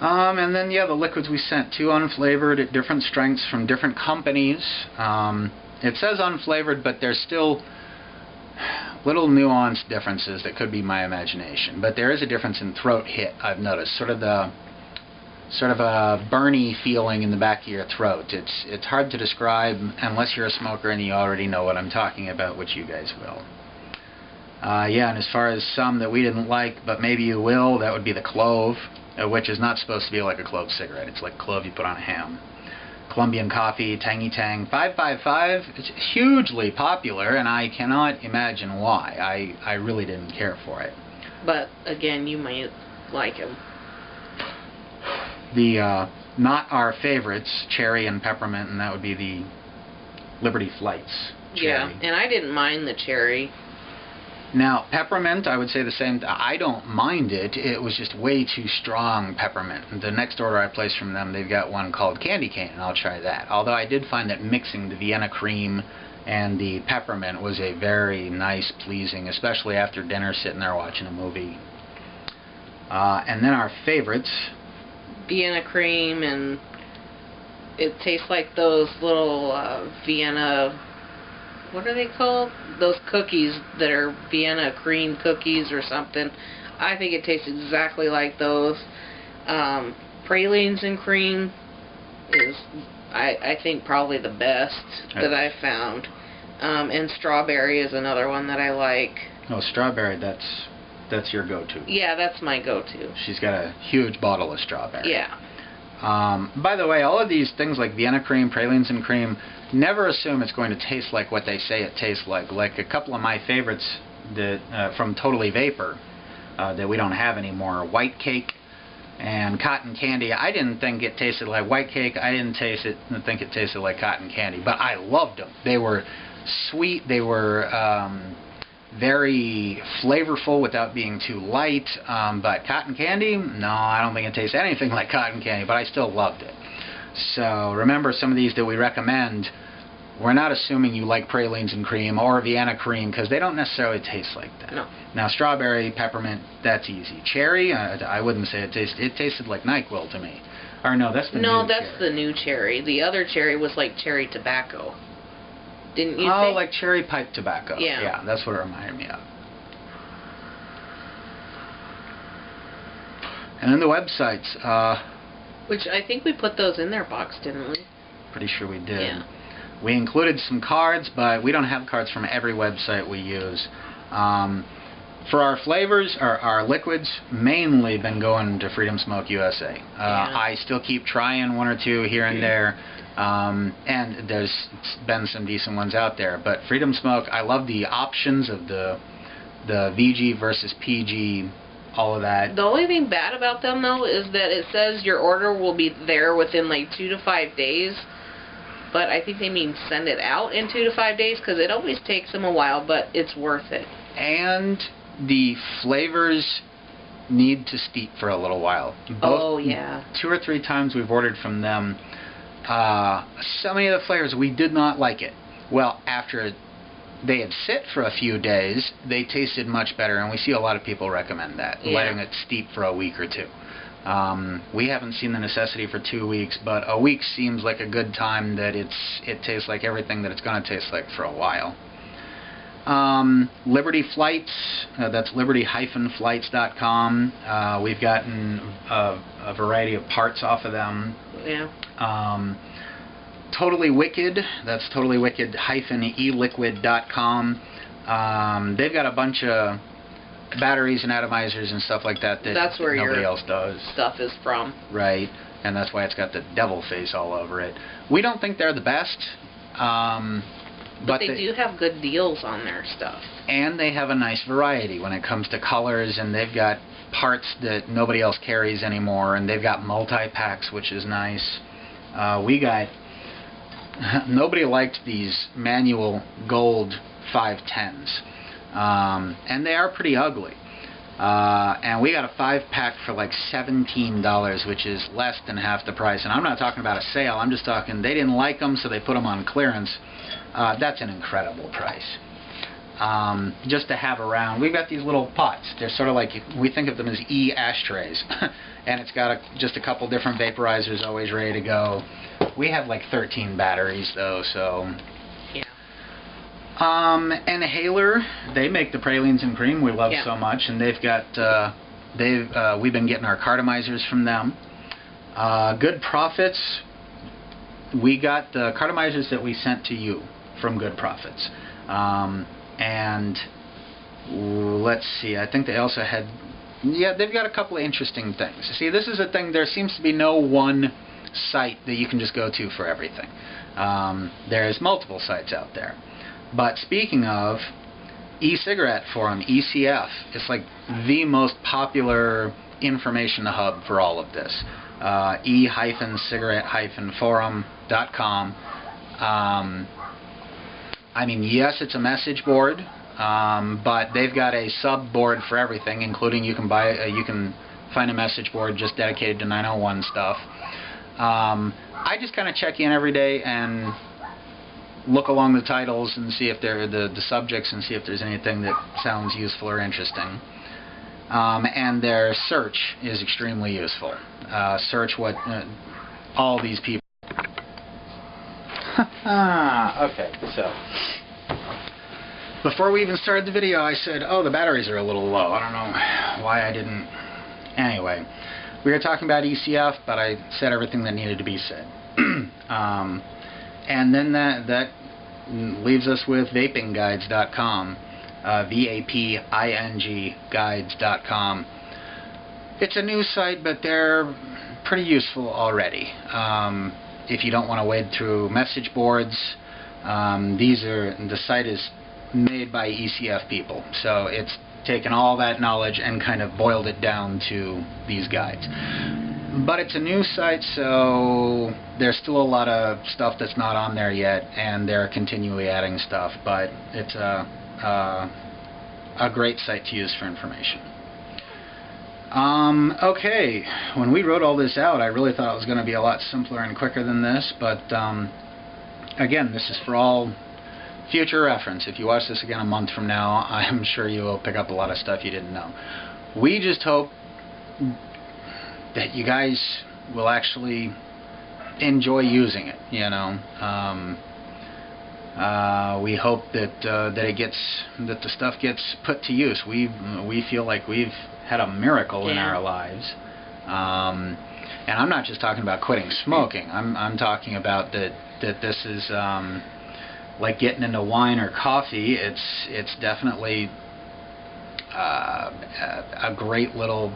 And then, yeah, the liquids we sent, 2 unflavored at different strengths from different companies. It says unflavored, but there's still little nuanced differences that could be my imagination. But there is a difference in throat hit, I've noticed. Sort of a burny feeling in the back of your throat. It's hard to describe unless you're a smoker and you already know what I'm talking about, which you guys will. Yeah, and as far as some that we didn't like, but maybe you will, that would be the clove, which is not supposed to be like a clove cigarette. It's like clove you put on ham. Colombian coffee, Tangy Tang, 555. It's hugely popular, and I cannot imagine why. I really didn't care for it. But again, you might like him. The not our favorites, cherry and peppermint, and that would be the Liberty Flights cherry. Yeah, and I didn't mind the cherry. Now, peppermint, I would say the same. I don't mind it. It was just way too strong peppermint. The next order I placed from them, they've got one called Candy Cane, and I'll try that. Although I did find that mixing the Vienna Cream and the peppermint was a very nice, pleasing, especially after dinner, sitting there watching a movie. And then our favorites. Vienna Cream, and it tastes like those little Vienna... What are they called? Those cookies that are Vienna Cream cookies or something. I think it tastes exactly like those. Pralines and cream is, I think, probably the best that I've found. And strawberry is another one that I like. Oh, strawberry, that's your go-to. Yeah, that's my go-to. She's got a huge bottle of strawberry. Yeah. By the way, all of these things like Vienna Cream, Pralines and Cream, never assume it's going to taste like what they say it tastes like. Like a couple of my favorites that from Totally Vapor that we don't have anymore, White Cake and Cotton Candy. I didn't think it tasted like White Cake. I didn't think it tasted like Cotton Candy, but I loved them. They were sweet. They were very flavorful without being too light. But Cotton Candy, no, I don't think it tastes anything like Cotton Candy, but I still loved it. So remember, some of these that we recommend, we're not assuming you like Pralines and Cream or Vienna Cream, because they don't necessarily taste like that. No. Now, strawberry, peppermint, that's easy. Cherry, I wouldn't say it tasted. It tasted like NyQuil to me. Or no, that's the new cherry. No, that's the new cherry. The other cherry was like cherry tobacco. Didn't you Oh, think? like cherry pipe tobacco. Yeah. Yeah, that's what it reminded me of. And then the websites. Which I think we put those in their box, didn't we? Pretty sure we did. Yeah. We included some cards, but we don't have cards from every website we use. For our flavors, our liquids, mainly been going to Freedom Smoke USA. Yeah. I still keep trying one or two here and there, and there's been some decent ones out there. But Freedom Smoke, I love the options of the VG versus PG, all of that. The only thing bad about them, though, is that it says your order will be there within like 2 to 5 days. But I think they mean send it out in 2 to 5 days, because it always takes them a while, but it's worth it. And the flavors need to steep for a little while. Oh, yeah. 2 or 3 times we've ordered from them. So many of the flavors, we did not like it. Well, after they had sit for a few days, they tasted much better, and we see a lot of people recommend that, letting it steep for a week or 2. We haven't seen the necessity for 2 weeks, but a week seems like a good time that it tastes like everything that it's going to taste like for a while. Liberty Flights, that's liberty-flights.com. We've gotten a variety of parts off of them. Yeah. Totally Wicked, that's totallywicked-eliquid.com. They've got a bunch of batteries and atomizers and stuff like that that's where nobody your else does. Stuff is from. Right, and that's why it's got the devil face all over it. We don't think they're the best, but they do have good deals on their stuff. And they have a nice variety when it comes to colors, and they've got parts that nobody else carries anymore, and they've got multi-packs, which is nice. Nobody liked these manual gold 510s, and they are pretty ugly. And we got a 5-pack for like $17, which is less than half the price. And I'm not talking about a sale, I'm just talking they didn't like them, so they put them on clearance. That's an incredible price. just to have around. We've got these little pots. They're sort of like, we think of them as e-ashtrays. And it's got just a couple different vaporizers always ready to go. We have like 13 batteries though, so... Yeah. And Haler, they make the pralines and cream we love so much, and they've got, we've been getting our cartomizers from them. Good Profits, we got the cartomizers that we sent to you from Good Profits. And let's see, I think they also had, they've got a couple of interesting things. See, this is a thing, there seems to be no one site that you can just go to for everything. There's multiple sites out there. But speaking of, e-cigarette forum, ECF, it's like the most popular information hub for all of this. e-cigarette-forum.com. I mean, yes, it's a message board, but they've got a sub board for everything, including you can find a message board just dedicated to 901 stuff. I just kind of check in every day and look along the titles and see if they're the subjects and see if there's anything that sounds useful or interesting. And their search is extremely useful. Search what all these people. Okay, so before we even started the video, I said, "Oh, the batteries are a little low." I don't know why I didn't. Anyway, we were talking about ECF, but I said everything that needed to be said. And then that leaves us with vapingguides.com, VAPING guides.com. It's a news site, but they're pretty useful already. If you don't want to wade through message boards, the site is made by ECF people, so it's taken all that knowledge and kind of boiled it down to these guides. But it's a news site, so there's still a lot of stuff that's not on there yet, and they're continually adding stuff, but it's a great site to use for information. Okay, when we wrote all this out, I really thought it was going to be a lot simpler and quicker than this, but again, this is for all future reference. If you watch this again a month from now, I'm sure you will pick up a lot of stuff you didn't know. We just hope that you guys will actually enjoy using it, you know. We hope that the stuff gets put to use. We feel like we've had a miracle in our lives, and I'm not just talking about quitting smoking. I'm talking about that this is like getting into wine or coffee. It's definitely a great little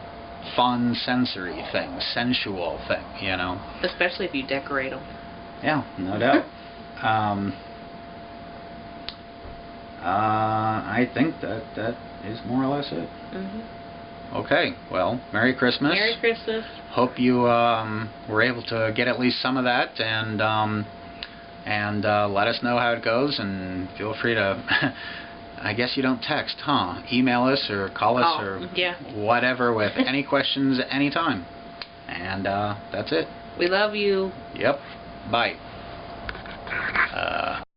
fun sensory thing, sensual thing, you know. Especially if you decorate them. Yeah, no doubt. I think that is more or less it. Okay, well, Merry Christmas. Merry Christmas. Hope you were able to get at least some of that, and let us know how it goes, and feel free to, I guess you don't text, huh? Email us or call us or whatever with any questions anytime. And that's it. We love you. Yep. Bye.